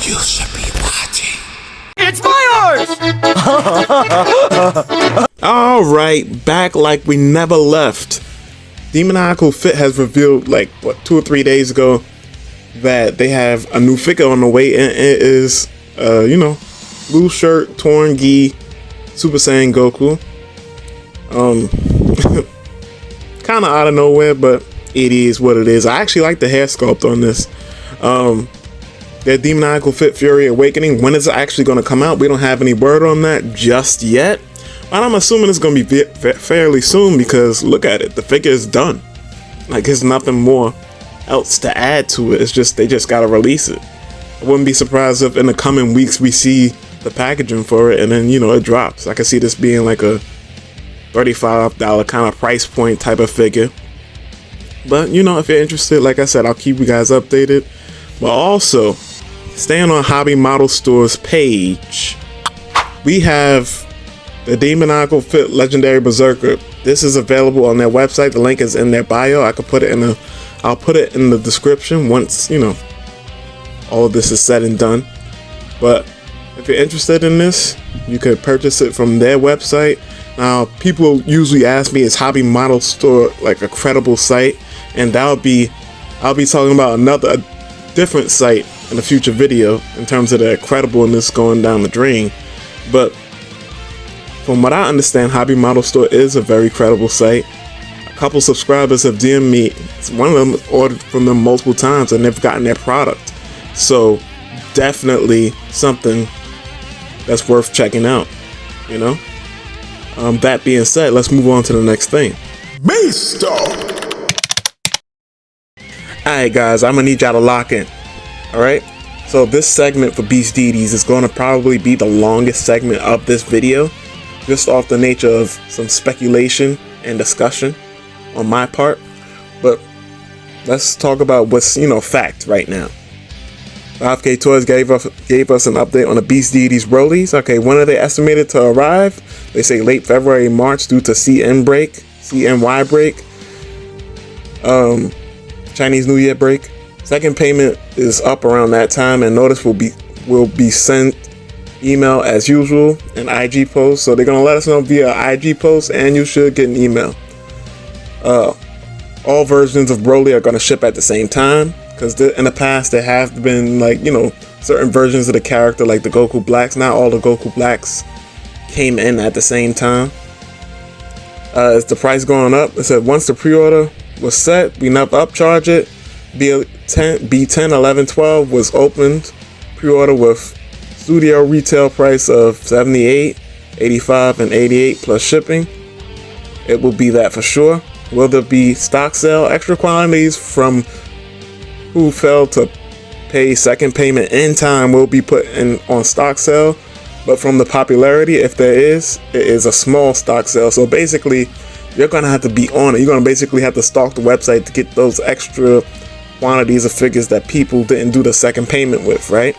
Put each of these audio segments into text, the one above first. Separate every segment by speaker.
Speaker 1: You should be watching.
Speaker 2: It's my horse!
Speaker 3: Alright, back like we never left. Demoniacal Fit has revealed, like, what, 2 or 3 days ago, that they have a new figure on the way, and it is, blue shirt, torn gi, Super Saiyan Goku. Kind of out of nowhere, but it is what it is. I actually like the hair sculpt on this. That Demoniacal Fit Fury Awakening, when is it actually going to come out? We don't have any word on that just yet. But I'm assuming it's going to be fairly soon, because look at it. The figure is done. Like, there's nothing more else to add to it. It's just, they just got to release it. I wouldn't be surprised if in the coming weeks we see the packaging for it and then, it drops. I could see this being like a $35 kind of price point type of figure. But, if you're interested, like I said, I'll keep you guys updated. But also, staying on Hobby Model Store's page, we have the Demoniacal Fit Legendary Berserker. This is available on their website. The link is in their bio. I'll put it in the description once, all of this is said and done. But if you're interested in this, you could purchase it from their website. Now, people usually ask me, is Hobby Model Store like a credible site? And I'll be talking about a different site in a future video in terms of their credibleness going down the drain. But from what I understand, Hobby Model Store is a very credible site. A couple subscribers have DM'd me. One of them ordered from them multiple times and they've gotten their product. So definitely something that's worth checking out, That being said, let's move on to the next thing.
Speaker 1: Beast Dog.
Speaker 3: Alright guys, I'm gonna need y'all to lock in. Alright? So this segment for Beast Deities is gonna probably be the longest segment of this video, just off the nature of some speculation and discussion on my part. But let's talk about what's, fact right now. 5K Toys gave us an update on the Beast Deities Rollies. Okay, when are they estimated to arrive? They say late February, March due to CNY break. Chinese New Year break. Second payment is up around that time, and notice will be sent email as usual and IG post. So they're gonna let us know via IG post, and you should get an email. All versions of Broly are gonna ship at the same time, because in the past there have been certain versions of the character, like the Goku Blacks. Not all the Goku Blacks came in at the same time. Is the price going up? It said once the pre-order was set, we never upcharge it. B10, 11, 12 was opened. Pre-order with studio retail price of $78, $85, and $88 plus shipping. It will be that for sure. Will there be stock sale? Extra quantities from who failed to pay second payment in time will be put in on stock sale. But from the popularity, if there is, it is a small stock sale. So basically, you're gonna have to be on it. You're gonna basically have to stalk the website to get those extra quantities of figures that people didn't do the second payment with, right?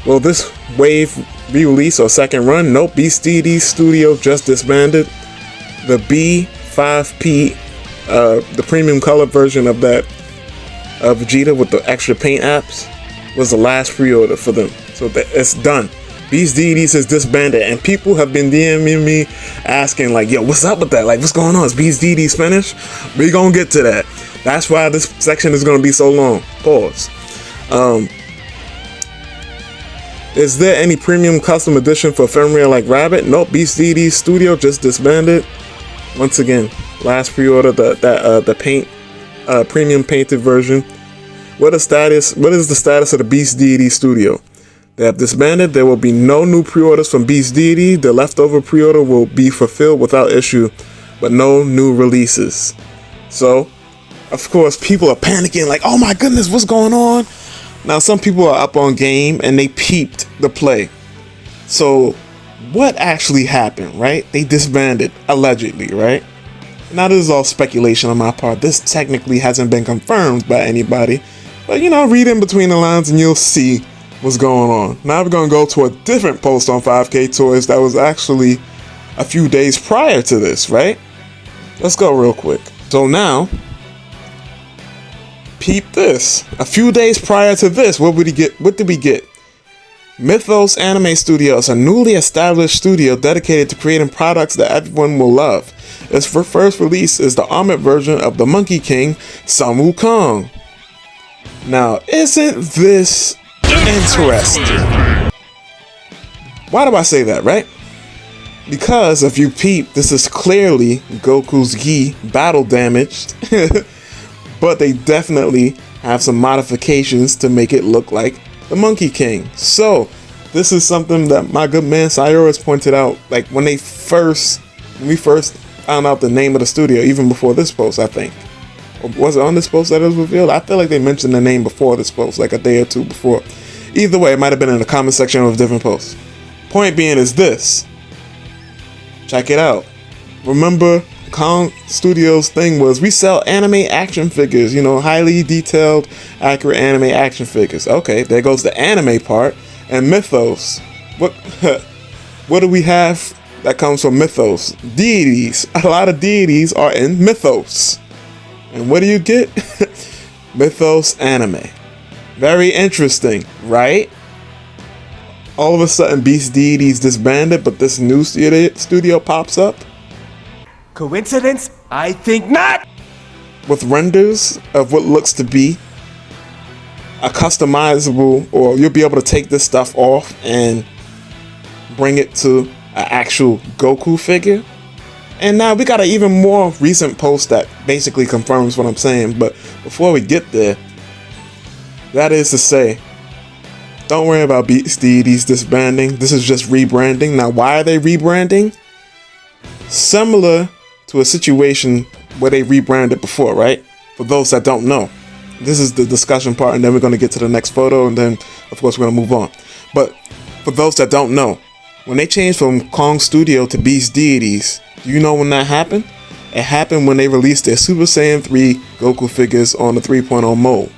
Speaker 3: Will this wave re-release or second run? Nope. Beast Deities Studio just disbanded. The B5P, the premium color version of that Vegeta with the extra paint apps, was the last pre-order for them. So it's done. Beast Deities is disbanded, and people have been DMing me asking like, yo, what's up with that? Like, what's going on? Is Beast Deities finished? We're gonna get to that. That's why this section is gonna be so long. Pause. Is there any premium custom edition for Ephemeria like Rabbit? Nope. Beast Deities Studio just disbanded. Once again, last pre-order the paint premium painted version. What is the status of the Beast Deities Studio? They have disbanded. There will be no new pre-orders from Beast Deity. The leftover pre-order will be fulfilled without issue, but no new releases. So, of course, people are panicking like, oh my goodness, what's going on? Now, some people are up on game and they peeped the play. So, what actually happened, right? They disbanded, allegedly, right? Now, this is all speculation on my part. This technically hasn't been confirmed by anybody. But, read in between the lines and you'll see what's going on. Now we're going to go to a different post on 5K Toys that was actually a few days prior to this, right? Let's go real quick. So now, peep this. A few days prior to this, what did we get? MYTHOS Anime Studio is a newly established studio dedicated to creating products that everyone will love. Its first release is the armored version of the Monkey King, Sun Wukong. Now, isn't this interesting? Why do I say that, right? Because if you peep, this is clearly Goku's gi battle damaged, but they definitely have some modifications to make it look like the Monkey King. So this is something that my good man Cyrus pointed out, like when we first found out the name of the studio, even before this post, I think. Or was it on this post that it was revealed? I feel like they mentioned the name before this post, like a day or two before. Either way, it might have been in the comment section of different posts. Point being is this. Check it out. Remember, Kong Studios thing was we sell anime action figures, you know, highly detailed, accurate anime action figures. Okay, there goes the anime part. And MYTHOS. What do we have that comes from MYTHOS? Deities. A lot of deities are in MYTHOS. And what do you get? MYTHOS anime. Very interesting, right? All of a sudden, Beast Deities disbanded, but this new studio pops up.
Speaker 2: Coincidence? I think not!
Speaker 3: With renders of what looks to be a customizable, or you'll be able to take this stuff off and bring it to an actual Goku figure. And now we got an even more recent post that basically confirms what I'm saying. But before we get there, that is to say, don't worry about Beast Deities disbanding. This is just rebranding. Now, why are they rebranding? Similar to a situation where they rebranded before, right? For those that don't know. This is the discussion part, and then we're going to get to the next photo, and then, of course, we're going to move on. But for those that don't know, when they changed from Kong Studio to Beast Deities, do you know when that happened? It happened when they released their Super Saiyan 3 Goku figures on the 3.0 mold.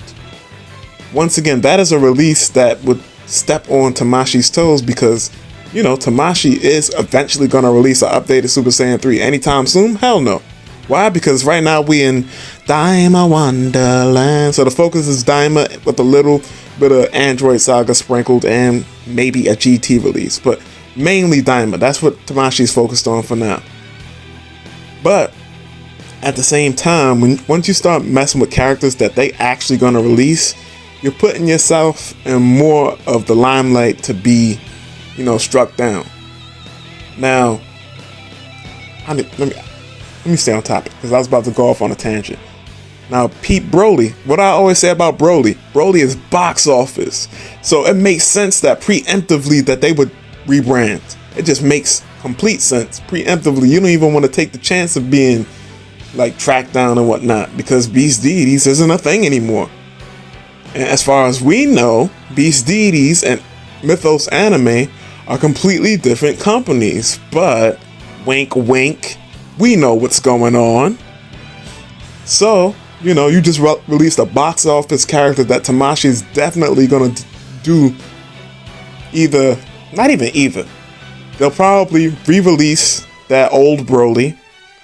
Speaker 3: Once again, that is a release that would step on Tamashi's toes because, you know, Tamashi is eventually going to release an updated Super Saiyan 3 anytime soon? Hell no. Why? Because right now we in Daima Wonderland. So the focus is Daima with a little bit of Android Saga sprinkled and maybe a GT release. But mainly Daima. That's what Tamashi's focused on for now. But at the same time, once you start messing with characters that they actually going to release, you're putting yourself in more of the limelight to be, you know, struck down. Now, let me stay on topic because I was about to go off on a tangent. Now, Pete Broly, what I always say about Broly is box office. So it makes sense that preemptively that they would rebrand. It just makes complete sense. Preemptively, you don't even want to take the chance of being like tracked down and whatnot because Beast Deities isn't a thing anymore. And as far as we know, Beast Deities and MYTHOS Anime are completely different companies. But, wink wink, we know what's going on. So, you know, you just released a box office character that Tamashi is definitely going to do either, not even either. They'll probably re-release that old Broly,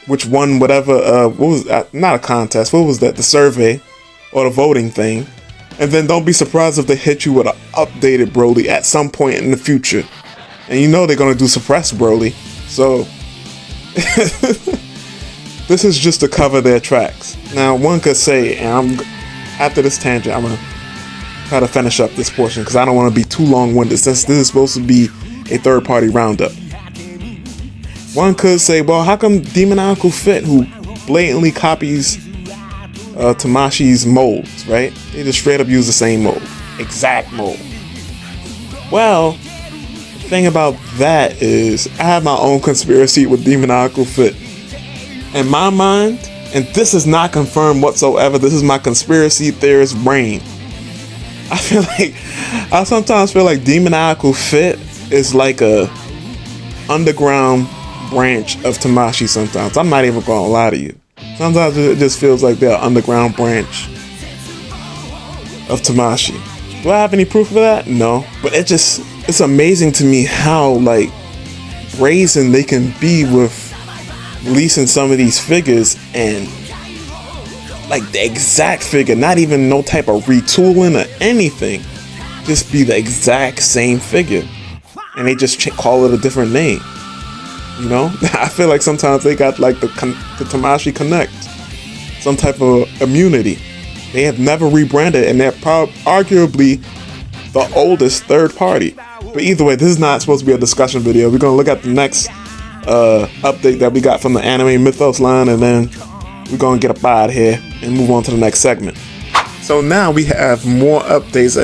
Speaker 3: which won whatever, what was that? Not a contest, what was that? The survey or the voting thing. And then don't be surprised if they hit you with an updated Broly at some point in the future. And you know they're going to do suppressed Broly. So, this is just to cover their tracks. Now, one could say, and after this tangent, I'm going to try to finish up this portion because I don't want to be too long-winded since this is supposed to be a third-party roundup. One could say, well, how come Demoniacal Fit, who blatantly copies Tamashi's molds, right? They just straight up use the same mold. Exact mold. Well, the thing about that is I have my own conspiracy with Demoniacal Fit. In my mind, and this is not confirmed whatsoever, this is my conspiracy theorist brain. I sometimes feel like Demoniacal Fit is like a underground branch of Tamashi sometimes. I'm not even gonna lie to you. Sometimes it just feels like they're an underground branch of Tamashi. Do I have any proof of that? No. But it's amazing to me how like brazen they can be with releasing some of these figures and like the exact figure, not even no type of retooling or anything. just be the exact same figure, and they just call it a different name. You know, I feel like sometimes they got like the Tamashii Connect, some type of immunity. They have never rebranded, and they're arguably the oldest third party. But either way, this is not supposed to be a discussion video. We're gonna look at the next update that we got from the Anime MYTHOS line, and then we're gonna get up out of here and move on to the next segment. So now we have more updates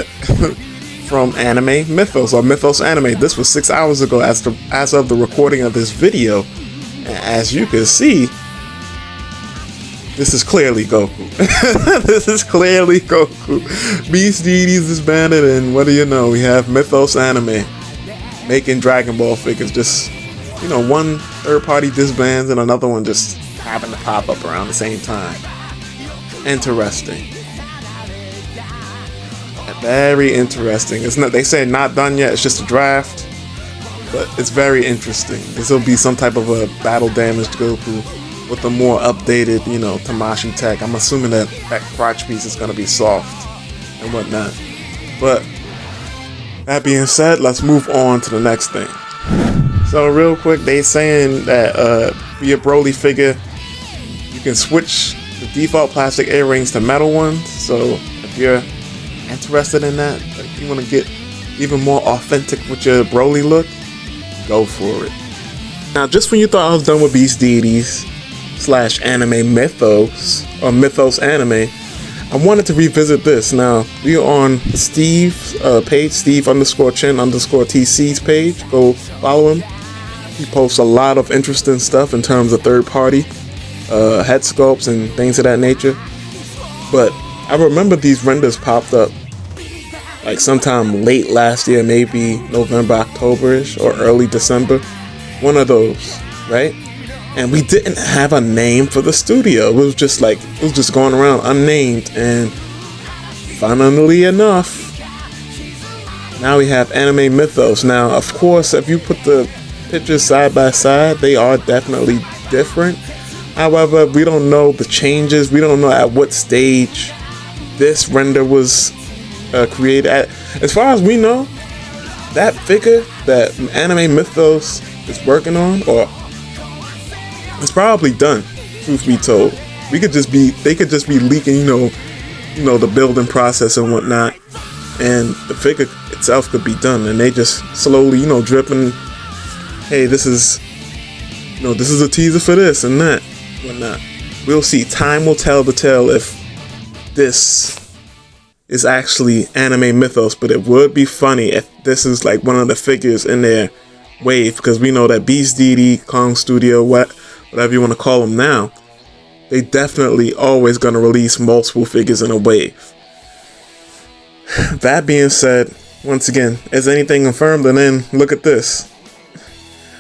Speaker 3: from Anime MYTHOS, or MYTHOS Anime. This was 6 hours ago as of the recording of this video. And as you can see, this is clearly Goku. This is clearly Goku. Beast Deities disbanded, and what do you know? We have MYTHOS Anime making Dragon Ball figures. Just, you know, one third party disbands and another one just happen to pop up around the same time. Interesting. Very interesting. It's not, they say not done yet, it's just a draft, but it's very interesting. This will be some type of a battle damaged Goku with a more updated, you know, Tamashii tech. I'm assuming that crotch piece is going to be soft and whatnot. But that being said, let's move on to the next thing. So real quick, they saying that for your Broly figure, you can switch the default plastic earrings to metal ones. So if you're interested in that, if you want to get even more authentic with your Broly look, go for it. Now, just when you thought I was done with Beast Deities / Anime MYTHOS, or MYTHOS Anime, I wanted to revisit this. Now, we are on Steve's page, Steve_Chin_TC's page. Go follow him. He posts a lot of interesting stuff in terms of third party head sculpts and things of that nature. But I remember these renders popped up like sometime late last year, maybe November, October-ish, or early December. One of those, right? And we didn't have a name for the studio. It was just like, it was just going around unnamed. And funnily enough, now we have Anime MYTHOS. Now, of course, if you put the pictures side by side, they are definitely different. However, we don't know the changes. We don't know at what stage this render was created at. As far as we know, that figure that Anime MYTHOS is working on, or it's probably done, truth be told. They could just be leaking, you know, the building process and whatnot, and the figure itself could be done, and they just slowly, you know, dripping, hey, this is a teaser for this and that, whatnot. We'll see. Time will tell the tale if this is actually Anime MYTHOS, but it would be funny if this is like one of the figures in their wave, because we know that Beast Deity, Kong Studio, whatever you want to call them now, they definitely always going to release multiple figures in a wave. That being said, once again, is anything confirmed? And then look at this.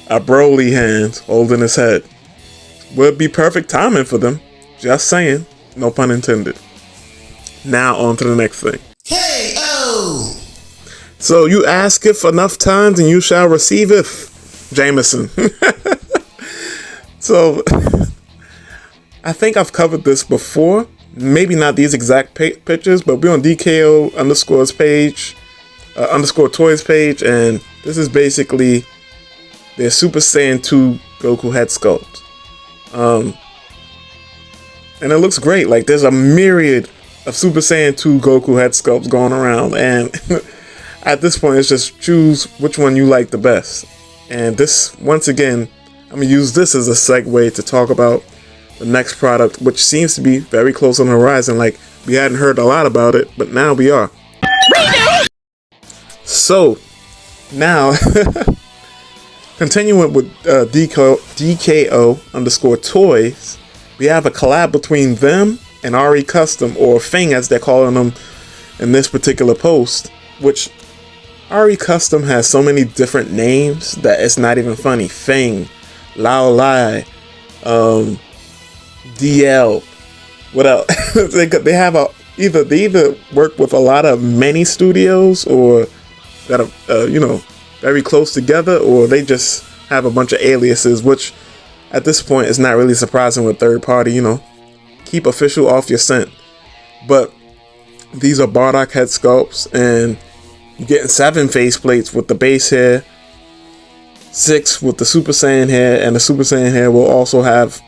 Speaker 3: A Broly hand holding his head. Would be perfect timing for them. Just saying. No pun intended. Now on to the next thing.
Speaker 1: K.O.
Speaker 3: So you asketh enough times and you shall receiveth, Jameson. So I think I've covered this before. Maybe not these exact pictures, but we're on DKO_'s page, _toys page, and this is basically their Super Saiyan 2 Goku head sculpt. And it looks great. Like, there's a myriad of Super Saiyan 2 Goku head sculpts going around, and at this point it's just choose which one you like the best. And this, once again, I'm gonna use this as a segue to talk about the next product, which seems to be very close on the horizon. Like, we hadn't heard a lot about it, but now we are. So now continuing with DKO_toys, we have a collab between them and RE Custom, or Fing as they're calling them in this particular post, which RE Custom has so many different names that it's not even funny. Fing, Lao Lai, DL, what else? they have they either work with a lot of many studios, or that are very close together, or they just have a bunch of aliases, which at this point is not really surprising with third party. Keep official off your scent. But these are Bardock head sculpts, and You're getting 7 faceplates with the base hair, 6 with the Super Saiyan hair, and the Super Saiyan hair will also have,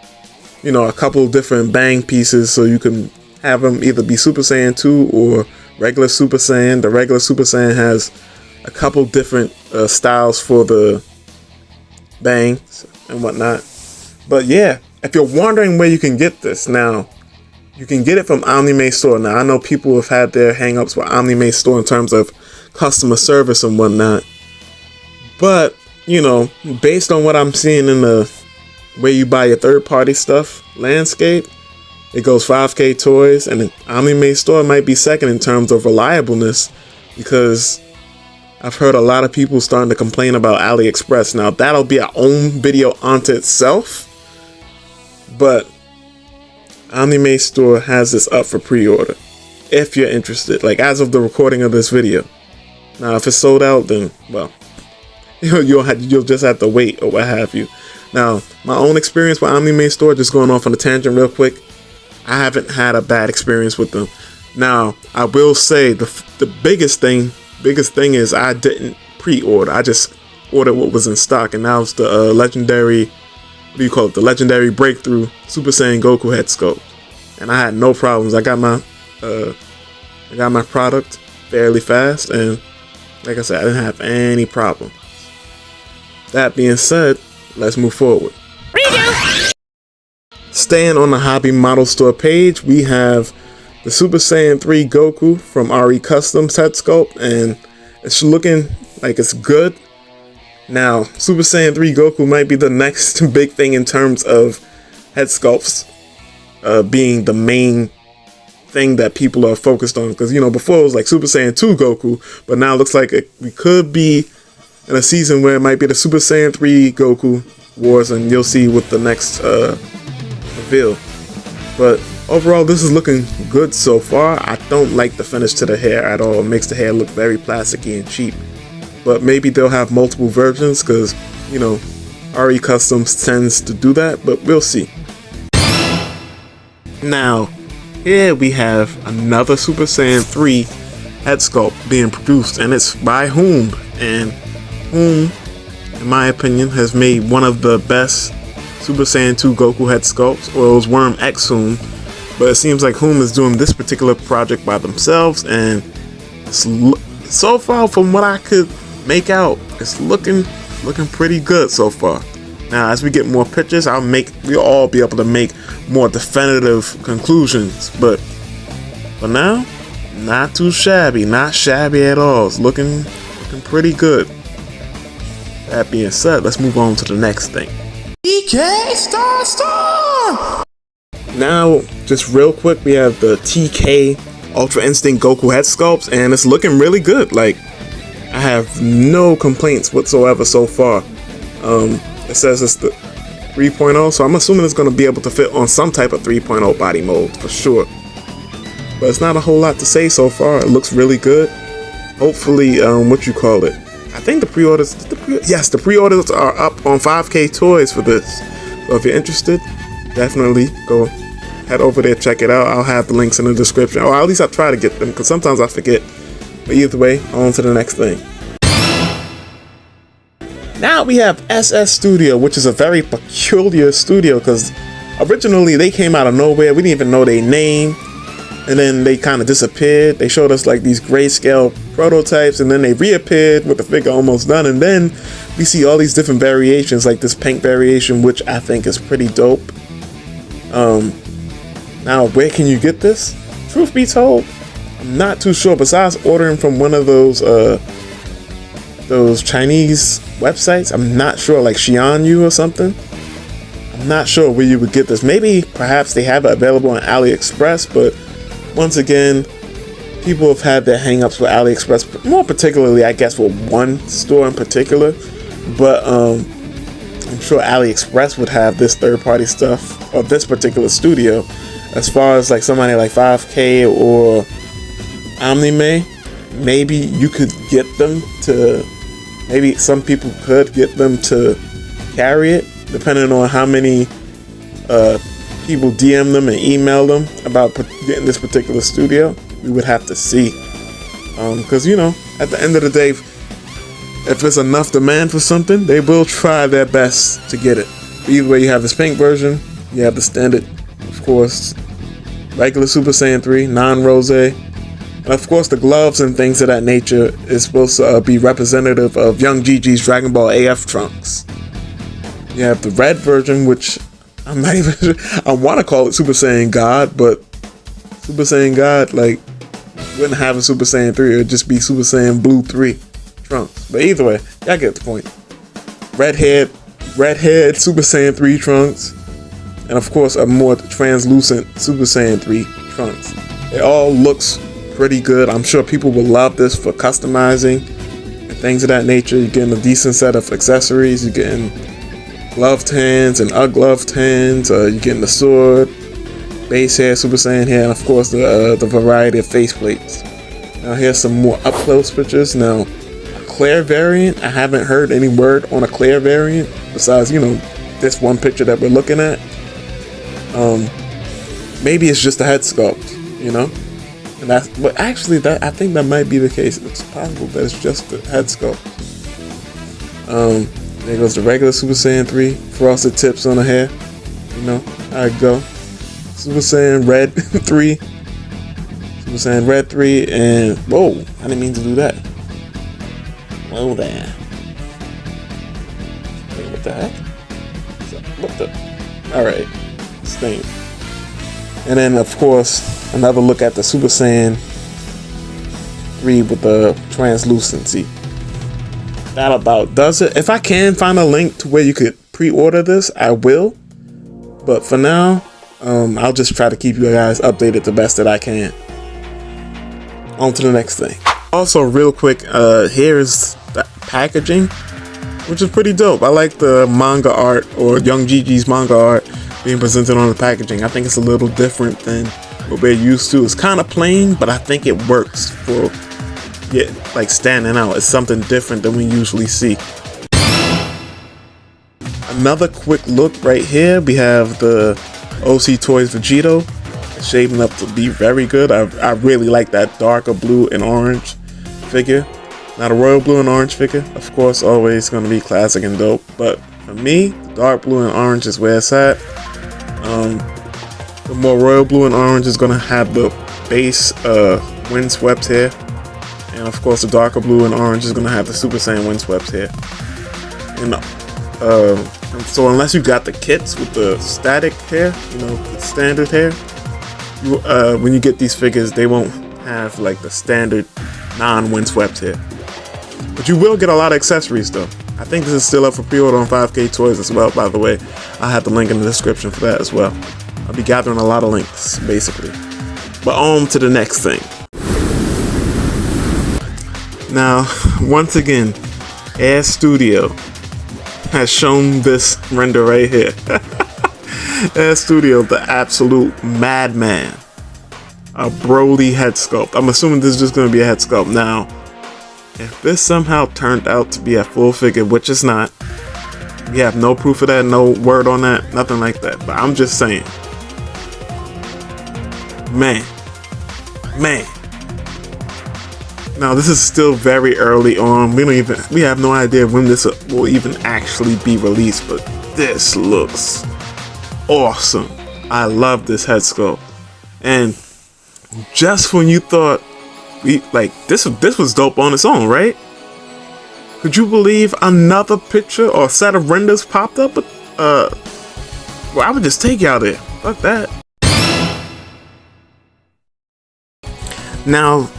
Speaker 3: you know, a couple of different bang pieces, so you can have them either be Super Saiyan 2 or regular Super Saiyan. The regular Super Saiyan has a couple different styles for the bangs and whatnot. But yeah, if you're wondering where you can get this, now you can get it from Omni Store. Now I know people have had their hang-ups with Omni Store in terms of customer service and whatnot, but you know, based on what I'm seeing in the way you buy your third-party stuff landscape, it goes 5K Toys, and the Omni Store might be second in terms of reliableness, because I've heard a lot of people starting to complain about AliExpress. Now that'll be our own video onto itself, but Omni Store has this up for pre-order if you're interested, like as of the recording of this video. Now if it's sold out, then well, you'll just have to wait or what have you. Now my own experience with Omni Store, just going off on a tangent real quick, I haven't had a bad experience with them. Now I will say the biggest thing is I didn't pre-order. I just ordered what was in stock, and that was the legendary, what do you call it, the legendary breakthrough Super Saiyan Goku head sculpt, and I had no problems. I got my product fairly fast, and like I said, I didn't have any problem. That being said, let's move forward. Staying on the Hobby Model Store page, we have the Super Saiyan 3 Goku from RE Custom head sculpt, and it's looking like it's good. Now, Super Saiyan 3 Goku might be the next big thing in terms of head sculpts being the main thing that people are focused on, because you know, before it was like Super Saiyan 2 Goku, but now it looks like we could be in a season where it might be the Super Saiyan 3 Goku wars, and you'll see with the next reveal. But overall, this is looking good so far. I don't like the finish to the hair at all. It makes the hair look very plasticky and cheap. But maybe they'll have multiple versions, because you know, RE Customs tends to do that, but we'll see. Now here we have another Super Saiyan 3 head sculpt being produced, and it's by HOOM. And HOOM, in my opinion, has made one of the best Super Saiyan 2 Goku head sculpts, or it was Worm X HOOM, but it seems like HOOM is doing this particular project by themselves, and so far from what I could make out, it's looking pretty good so far. Now as we get more pictures, we'll all be able to make more definitive conclusions, but for now, not too shabby, not shabby at all. It's looking pretty good. That being said, let's move on to the next thing.
Speaker 1: DK Star!
Speaker 3: Now, just real quick, we have the TK Ultra Instinct Goku head sculpts, and it's looking really good. Like, I have no complaints whatsoever so far. It says it's the 3.0, so I'm assuming it's going to be able to fit on some type of 3.0 body mold for sure. But it's not a whole lot to say so far. It looks really good. Hopefully, I think the pre-orders, yes, the pre-orders are up on 5K Toys for this. So if you're interested, definitely go head over there, check it out. I'll have the links in the description, or at least I try to get them, because sometimes I forget. But either way, on to the next thing. Now we have SS Studio, which is a very peculiar studio, because originally they came out of nowhere. We didn't even know their name, and then they kind of disappeared. They showed us like these grayscale prototypes, and then they reappeared with the figure almost done, and then we see all these different variations, like this pink variation, which I think is pretty dope. Now where can you get this? Truth be told, I'm not too sure, besides ordering from one of those Chinese websites. I'm not sure, like Xianyu or something. I'm not sure where you would get this. Maybe perhaps they have it available on AliExpress, but once again, people have had their hang-ups with AliExpress, more particularly I guess with one store in particular, but I'm sure AliExpress would have this third-party stuff, or this particular studio. As far as like somebody like 5K or Omni, maybe you could get them to, maybe some people could get them to carry it, depending on how many people DM them and email them about getting this particular studio. We would have to see, because you know, at the end of the day, if there's enough demand for something, they will try their best to get it. Either way, you have this pink version, you have the standard, of course, regular Super Saiyan 3, non-rose, and of course the gloves and things of that nature is supposed to be representative of Young Gigi's Dragon Ball AF Trunks. You have the red version, which I'm not even sure, I want to call it Super Saiyan God, but Super Saiyan God, like, wouldn't have a Super Saiyan 3, it would just be Super Saiyan Blue 3 Trunks. But either way, y'all get the point. Red-haired Super Saiyan 3 Trunks, and of course a more translucent Super Saiyan 3 Trunks. It all looks pretty good. I'm sure people will love this for customizing and things of that nature. You're getting a decent set of accessories. You're getting gloved hands and ungloved hands. You're getting the sword, base hair, Super Saiyan hair, and of course the variety of faceplates. Now here's some more up close pictures. Now, a Claire variant. I haven't heard any word on a Claire variant besides, you know, this one picture that we're looking at. Maybe it's just a head sculpt, you know, and that's, but actually that, I think that might be the case. It's possible that it's just the head sculpt. There goes the regular Super Saiyan 3, frosted tips on the hair, you know how it go. Super Saiyan Red 3, Super Saiyan Red 3, and whoa, I didn't mean to do that. Whoa there. Wait, what the heck? What the? Alright. Thing. And then of course another look at the Super Saiyan 3 with the translucency. That about does it. If I can find a link to where you could pre-order this, I will, but for now I'll just try to keep you guys updated the best that I can. On to the next thing. Also real quick, here's the packaging, which is pretty dope. I like the manga art, or Young Gigi's manga art, being presented on the packaging. I think it's a little different than what we're used to. It's kind of plain, but I think it works for like standing out. It's something different than we usually see. Another quick look right here. We have the OC Toys Vegito. It's shaping up to be very good. I really like that darker blue and orange figure. Now the royal blue and orange figure, of course, always going to be classic and dope. But for me, the dark blue and orange is where it's at. The more royal blue and orange is going to have the base windswept hair, and of course the darker blue and orange is going to have the Super Saiyan windswept hair. And so unless you got the kits with the static hair, you know, the standard hair, you, when you get these figures, they won't have like the standard non-windswept hair. But you will get a lot of accessories though. I think this is still up for pre-order on 5K Toys as well, by the way. I'll have the link in the description for that as well. I'll be gathering a lot of links, basically. But on to the next thing. Now, once again, Air Studio has shown this render right here. Air Studio, the absolute madman. A Broly head sculpt. I'm assuming this is just going to be a head sculpt. Now, if this somehow turned out to be a full figure, which it's not, we have no proof of that, no word on that, nothing like that. But I'm just saying, man. Now this is still very early on. We have no idea when this will even actually be released, but this looks awesome. I love this head sculpt. And just when you thought this was dope on its own, right? Could you believe another picture or set of renders popped up? Well, I would just take y'all there. Fuck that. Now,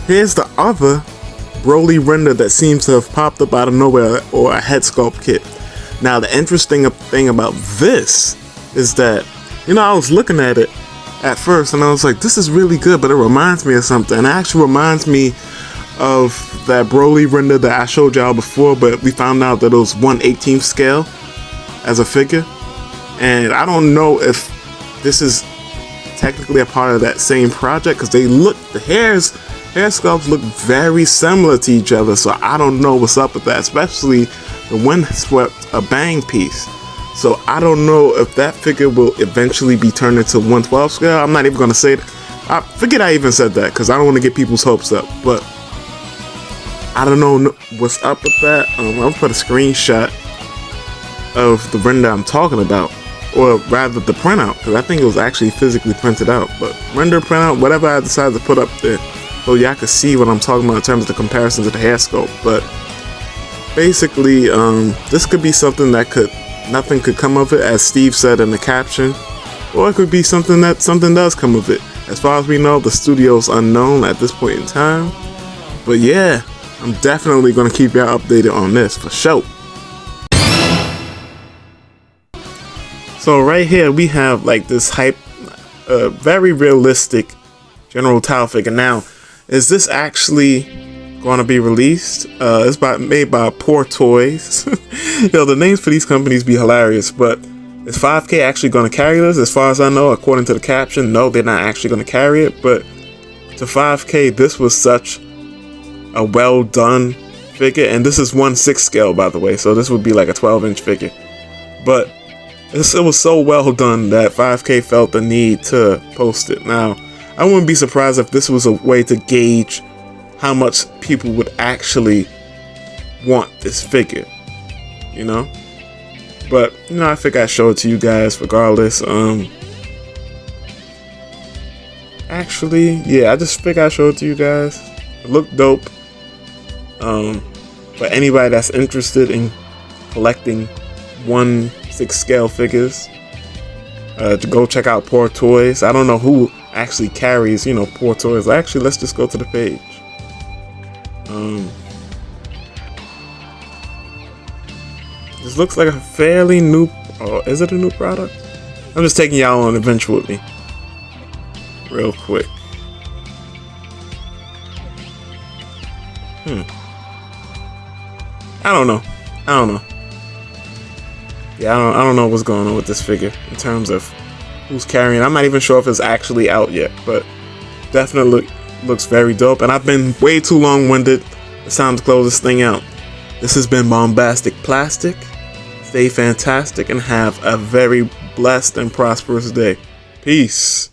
Speaker 3: here's the other Broly render that seems to have popped up out of nowhere, or a head sculpt kit. Now, the interesting thing about this is that, you know, I was looking at it at first and I was like, this is really good, but it reminds me of something. It actually reminds me of that Broly render that I showed y'all before, but we found out that it was 1/18 scale as a figure. And I don't know if this is technically a part of that same project, because the hair sculpts look very similar to each other, so I don't know what's up with that, especially the windswept bang piece. So I don't know if that figure will eventually be turned into 1/12 scale. I'm not even going to say that. I forget I even said that, because I don't want to get people's hopes up. But I don't know what's up with that. I'll put a screenshot of the render I'm talking about, or rather the printout, because I think it was actually physically printed out. But render, printout, whatever I decided to put up there, so y'all can see what I'm talking about in terms of the comparison to the hair sculpt. But basically, this could be something that nothing could come of it, as Steve said in the caption, or it could be something does come of it. As far as we know, the studio's unknown at this point in time. But yeah, I'm definitely gonna keep y'all updated on this for sure. So right here we have like this hype, very realistic General Tao figure. Now, is this actually going to be released? It's made by Poor Toys. You know, the names for these companies be hilarious, but is 5K actually going to carry this? As far as I know, according to the caption, no, they're not actually going to carry it. But to 5K, this was such a well done figure, and this is 1/6 scale, by the way, so this would be like a 12-inch figure. But it was so well done that 5K felt the need to post it. Now, I wouldn't be surprised if this was a way to gauge how much people would actually want this figure, you know? But, you know, I think I show it to you guys regardless. Actually, yeah, I just think I show it to you guys. It looked dope. For anybody that's interested in collecting 1/6 scale figures, to go check out Poor Toys. I don't know who actually carries, you know, Poor Toys. Actually, let's just go to the page. This looks like a fairly new, oh, is it a new product? I'm just taking y'all on an adventure with me real quick. I don't know. Yeah, I don't know what's going on with this figure in terms of who's carrying. I'm not even sure if it's actually out yet, but definitely looks very dope. And I've been way too long-winded. It's time to close this thing out. This has been BombasticPlastic. Stay fantastic and have a very blessed and prosperous day. Peace.